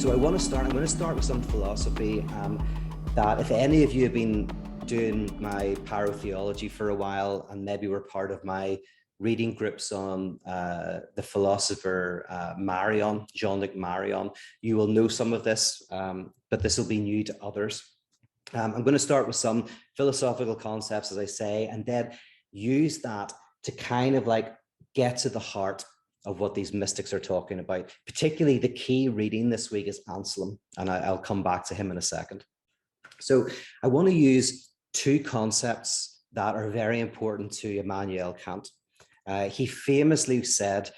So I'm going to start with some philosophy that if any of you have been doing my Pyrotheology for a while and maybe were part of my reading groups on the philosopher Jean-Luc Marion, you will know some of this, but this will be new to others. I'm going to start with some philosophical concepts, as I say, and then use that to kind of like get to the heart of what these mystics are talking about. Particularly the key reading this week is Anselm, and I'll come back to him in a second. So I want to use two concepts that are very important to Immanuel Kant. He famously said,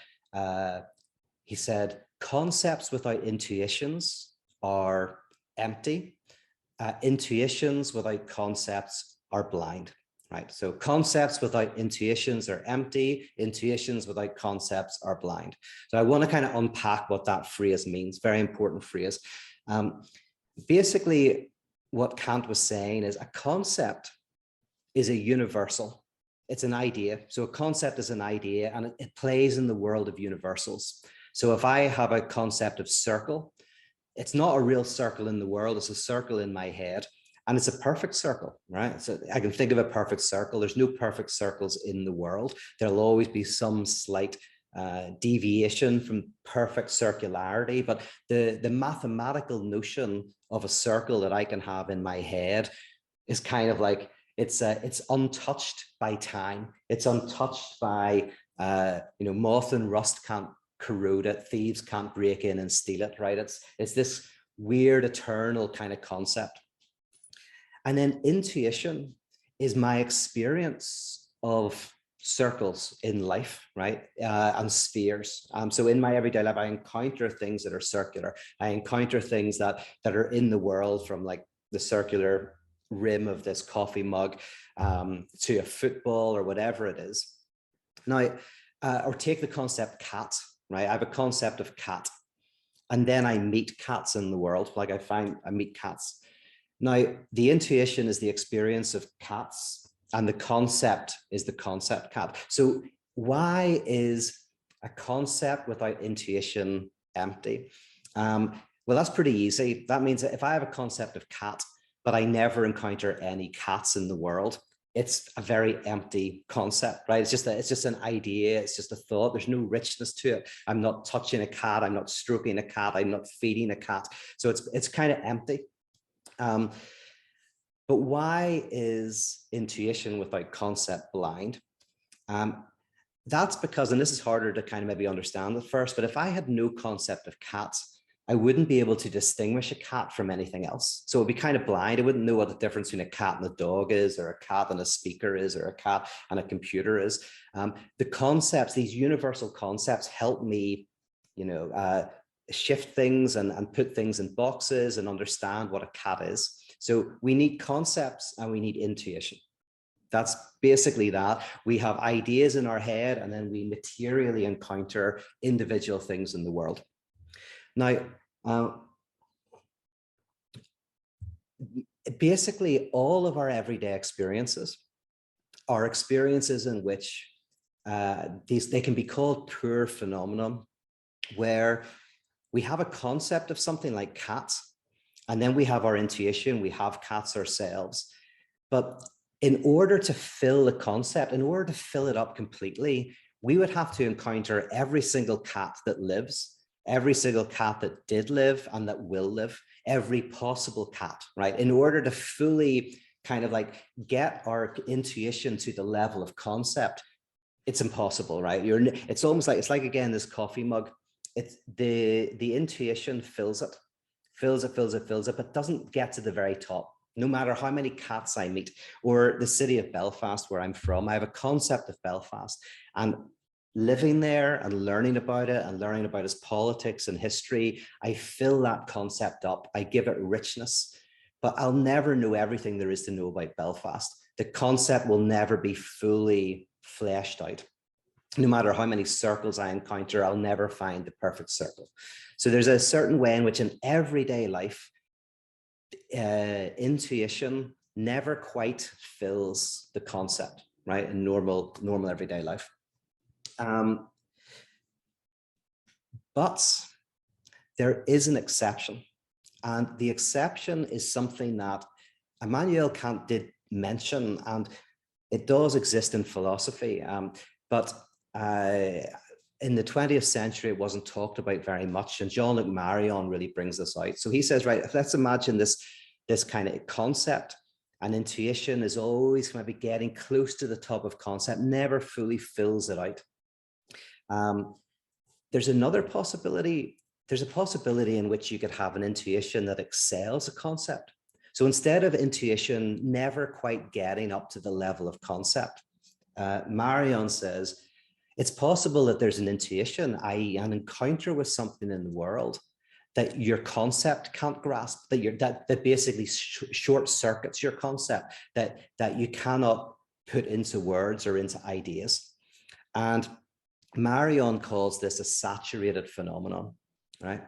concepts without intuitions are empty. Intuitions without concepts are blind. Right, so concepts without intuitions are empty, intuitions without concepts are blind. So I want to kind of unpack what that phrase means, very important phrase. Basically, what Kant was saying is a concept is a universal. It's an idea. So a concept is an idea and it plays in the world of universals. So if I have a concept of circle, it's not a real circle in the world, it's a circle in my head. And it's a perfect circle, right? So I can think of a perfect circle. There's no perfect circles in the world. There'll always be some slight deviation from perfect circularity, but the mathematical notion of a circle that I can have in my head is kind of like, it's untouched by time. It's untouched by, moth and rust can't corrode it. Thieves can't break in and steal it, right? It's this weird, eternal kind of concept. And then intuition is my experience of circles in life, right? And spheres. So in my everyday life, I encounter things that are circular. I encounter things that are in the world, from like the circular rim of this coffee mug to a football or whatever it is. Now, or take the concept cat, right? I have a concept of cat. And then I meet cats in the world. Like I meet cats. Now, the intuition is the experience of cats, and the concept is the concept cat. So why is a concept without intuition empty? Well, that's pretty easy. That means that if I have a concept of cat, but I never encounter any cats in the world, it's a very empty concept, right? It's just an idea. It's just a thought. There's no richness to it. I'm not touching a cat. I'm not stroking a cat. I'm not feeding a cat. So it's kind of empty. But why is intuition without concept blind? That's because, and this is harder to kind of maybe understand at first, but if I had no concept of cats, I wouldn't be able to distinguish a cat from anything else. So it'd be kind of blind. I wouldn't know what the difference between a cat and a dog is, or a cat and a speaker is, or a cat and a computer is. The concepts, these universal concepts, help me, shift things and put things in boxes and understand what a cat is. So we need concepts and we need intuition. That's basically that. We have ideas in our head and then we materially encounter individual things in the world. Now, basically all of our everyday experiences are experiences in which they can be called pure phenomenon, where we have a concept of something like cats, and then we have our intuition, we have cats ourselves. But in order to fill the concept, in order to fill it up completely, we would have to encounter every single cat that lives, every single cat that did live and that will live, every possible cat, right? In order to fully kind of like get our intuition to the level of concept, it's impossible, right? It's almost like, it's like, again, this coffee mug. It's the intuition fills it, but doesn't get to the very top. No matter how many cats I meet, or the city of Belfast, where I'm from, I have a concept of Belfast, and living there and learning about it and learning about its politics and history, I fill that concept up. I give it richness, but I'll never know everything there is to know about Belfast. The concept will never be fully fleshed out. No matter how many circles I encounter, I'll never find the perfect circle. So there's a certain way in which in everyday life, intuition never quite fills the concept, right? In normal everyday life. But there is an exception. And the exception is something that Immanuel Kant did mention, and it does exist in philosophy, but in the 20th century, it wasn't talked about very much. And Jean-Luc Marion really brings this out. So he says, right, let's imagine this kind of concept. And intuition is always going to be getting close to the top of concept, never fully fills it out. There's another possibility. There's a possibility in which you could have an intuition that excels a concept. So instead of intuition never quite getting up to the level of concept, Marion says, it's possible that there's an intuition, i.e. an encounter with something in the world that your concept can't grasp, that basically short circuits your concept, that you cannot put into words or into ideas. And Marion calls this a saturated phenomenon, right?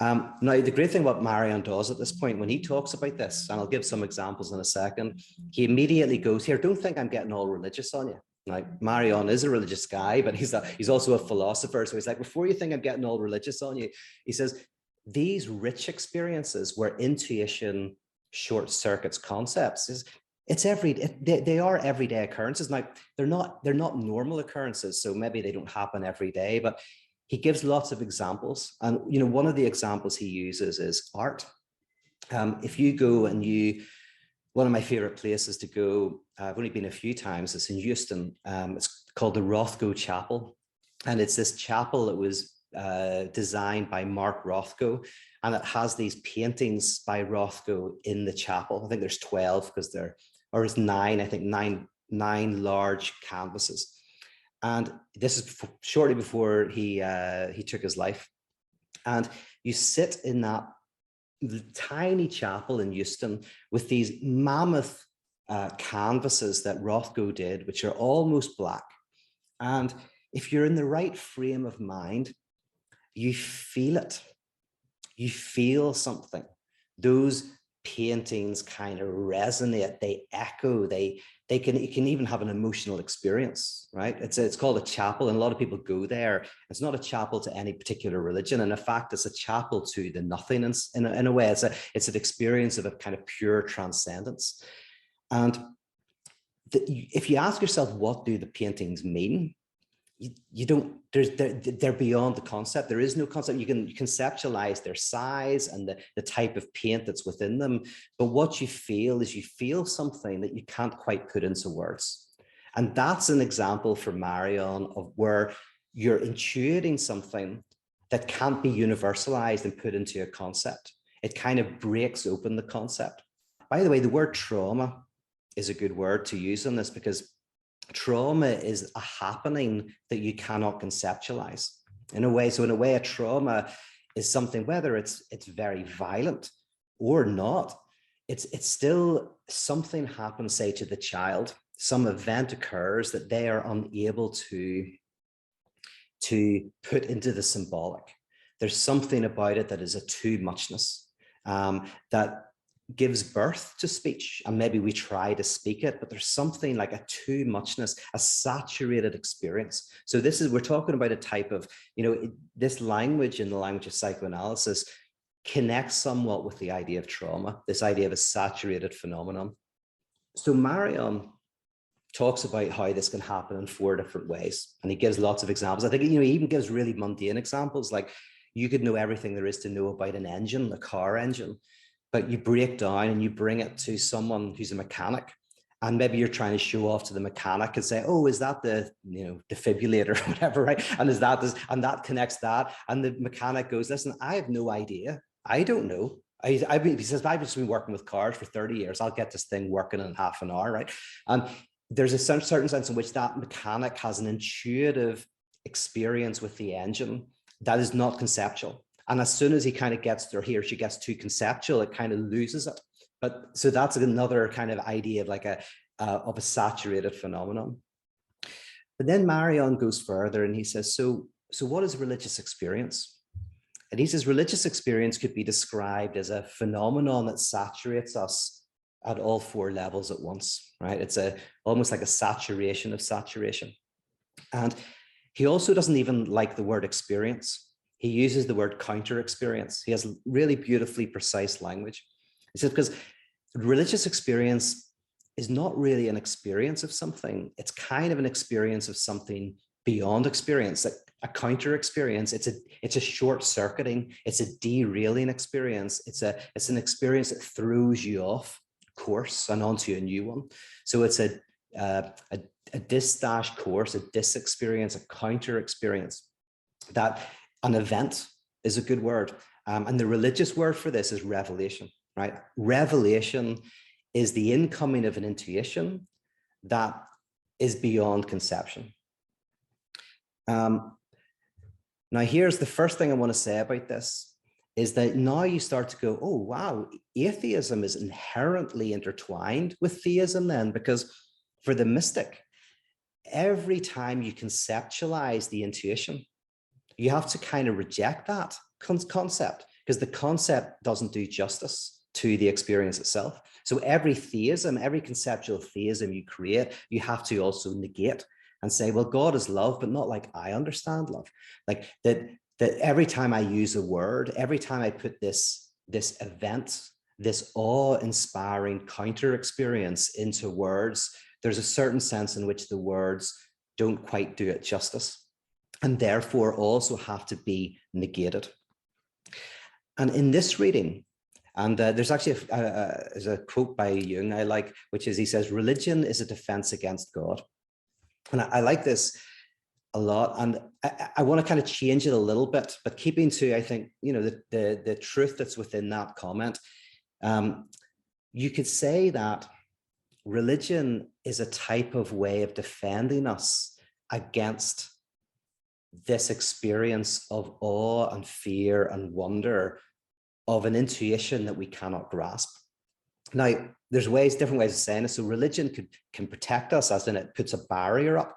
Now, the great thing what Marion does at this point, when he talks about this, and I'll give some examples in a second, he immediately goes, here, don't think I'm getting all religious on you. Like, Marion is a religious guy, but he's also a philosopher. So he's like, before you think I'm getting all religious on you, he says, these rich experiences where intuition short circuits concepts, they are everyday occurrences. Now, they're not normal occurrences, so maybe they don't happen every day, but he gives lots of examples. And one of the examples he uses is art. If you go and one of my favorite places to go, I've only been a few times, it's in Houston. It's called the Rothko Chapel. And it's this chapel that was designed by Mark Rothko. And it has these paintings by Rothko in the chapel. I think there's 12 because or it's 9, I think nine large canvases. And this is shortly before he took his life. And you sit in that tiny chapel in Houston with these mammoth canvases that Rothko did, which are almost black. And if you're in the right frame of mind, you feel it. You feel something. Those paintings kind of resonate, they echo, it can even have an emotional experience, right? It's called a chapel, and a lot of people go there. It's not a chapel to any particular religion, and in fact, it's a chapel to the nothingness in a way. It's an experience of a kind of pure transcendence. And if you ask yourself, what do the paintings mean? You don't, they're beyond the concept. There is no concept. You can conceptualize their size and the type of paint that's within them. But what you feel is you feel something that you can't quite put into words. And that's an example for Marion of where you're intuiting something that can't be universalized and put into a concept. It kind of breaks open the concept. By the way, the word trauma is a good word to use on this, because trauma is a happening that you cannot conceptualize in a way. So in a way, a trauma is something, whether it's very violent or not, it's still something happens, say, to the child. Some event occurs that they are unable to put into the symbolic. There's something about it that is a too muchness that gives birth to speech, and maybe we try to speak it, but there's something like a too muchness, a saturated experience. So we're talking about a type of, this language in the language of psychoanalysis connects somewhat with the idea of trauma, this idea of a saturated phenomenon. So Marion talks about how this can happen in 4 different ways, and he gives lots of examples. I think he even gives really mundane examples, like you could know everything there is to know about an engine, a car engine, but you break down and you bring it to someone who's a mechanic, and maybe you're trying to show off to the mechanic and say, oh, is that the defibrillator or whatever, right? And and that connects that, and the mechanic goes, listen, I have no idea. I don't know. He says, I've just been working with cars for 30 years. I'll get this thing working in half an hour, right? And there's a certain sense in which that mechanic has an intuitive experience with the engine that is not conceptual. And as soon as he kind of gets there, he or she gets too conceptual, it kind of loses it. But so that's another kind of idea of like of a saturated phenomenon. But then Marion goes further and he says, so what is religious experience? And he says religious experience could be described as a phenomenon that saturates us at all 4 levels at once, right? It's almost like a saturation of saturation. And he also doesn't even like the word experience. he uses the word counter experience. He has really beautifully precise language. He says, because religious experience is not really an experience of something. It's kind of an experience of something beyond experience, like a counter experience. It's a short circuiting. It's a derailing experience. It's an experience that throws you off course and onto a new one. So it's a dis course, a dis experience, a counter experience. That an event is a good word. And the religious word for this is revelation, right? Revelation is the incoming of an intuition that is beyond conception. Now, here's the first thing I want to say about this, is that now you start to go, oh, wow, atheism is inherently intertwined with theism then, because for the mystic, every time you conceptualize the intuition, you have to kind of reject that concept, because the concept doesn't do justice to the experience itself. So every theism, every conceptual theism you create, you have to also negate and say, well, God is love, but not like I understand love. Like that every time I use a word, every time I put this event, this awe-inspiring counter experience into words, there's a certain sense in which the words don't quite do it justice, and therefore also have to be negated. And in this reading, and there's actually there's a quote by Jung I like, which is, he says, religion is a defense against God. And I like this a lot. And I want to kind of change it a little bit, but keeping to, I think, the truth that's within that comment. You could say that religion is a type of way of defending us against this experience of awe and fear and wonder of an intuition that we cannot grasp. Now, there's different ways of saying it. So religion can protect us, as in it puts a barrier up.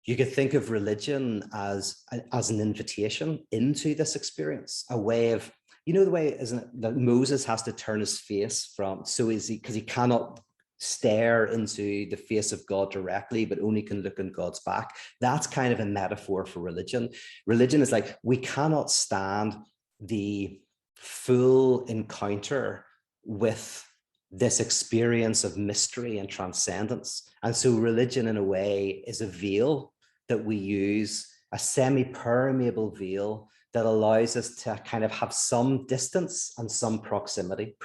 You could think of religion as an invitation into this experience, a way of, the way, isn't it, that Moses has to turn his face from, so is he, because he cannot stare into the face of God directly, but only can look in God's back. That's kind of a metaphor for religion. Religion is like, we cannot stand the full encounter with this experience of mystery and transcendence. And so religion, in a way, is a veil that we use, a semi-permeable veil that allows us to kind of have some distance and some proximity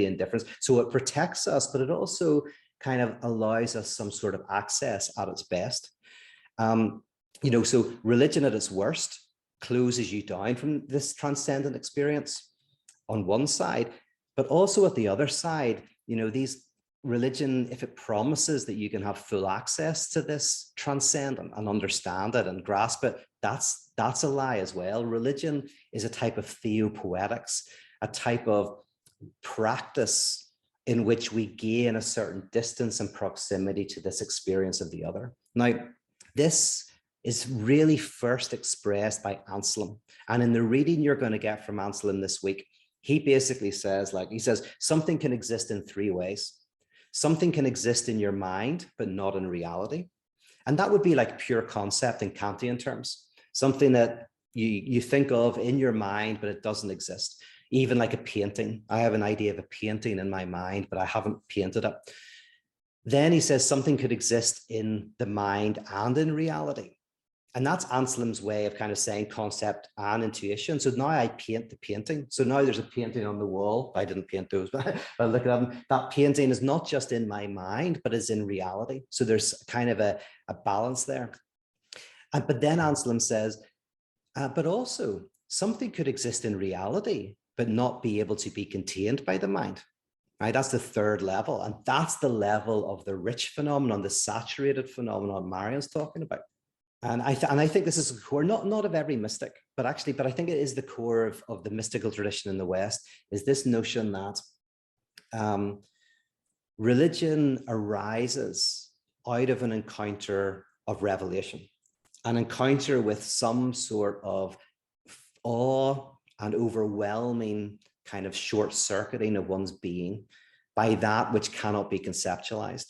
and difference. So it protects us, but it also kind of allows us some sort of access at its best. So religion at its worst closes you down from this transcendent experience on one side, but also at the other side, these religion, if it promises that you can have full access to this transcendent and understand it and grasp it, that's a lie as well. Religion is a type of theopoetics, a type of practice in which we gain a certain distance and proximity to this experience of the other. Now, this is really first expressed by Anselm. And in the reading you're going to get from Anselm this week, he basically says, something can exist in three ways. Something can exist in your mind, but not in reality. And that would be like pure concept in Kantian terms, something that you think of in your mind, but it doesn't exist. Even like a painting. I have an idea of a painting in my mind, but I haven't painted it. Then he says something could exist in the mind and in reality. And that's Anselm's way of kind of saying concept and intuition. So now I paint the painting. So now there's a painting on the wall. I didn't paint those, but look at them. That painting is not just in my mind, but is in reality. So there's kind of a balance there. But then Anselm says, but also something could exist in reality, but not be able to be contained by the mind. Right? That's the third level. And that's the level of the rich phenomenon, the saturated phenomenon Marian's talking about. And I think this is the core, not of every mystic, but I think it is the core of the mystical tradition in the West, is this notion that religion arises out of an encounter of revelation, an encounter with some sort of awe and overwhelming kind of short-circuiting of one's being by that which cannot be conceptualized.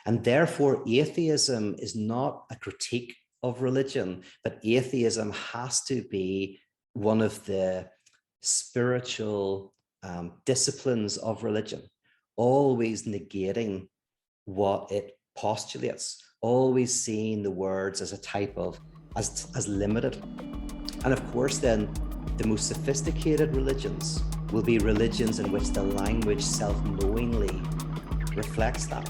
And therefore, atheism is not a critique of religion, but atheism has to be one of the spiritual disciplines of religion, always negating what it postulates, always seeing the words as a type of, as limited. And of course, then the most sophisticated religions will be religions in which the language self-knowingly reflects that.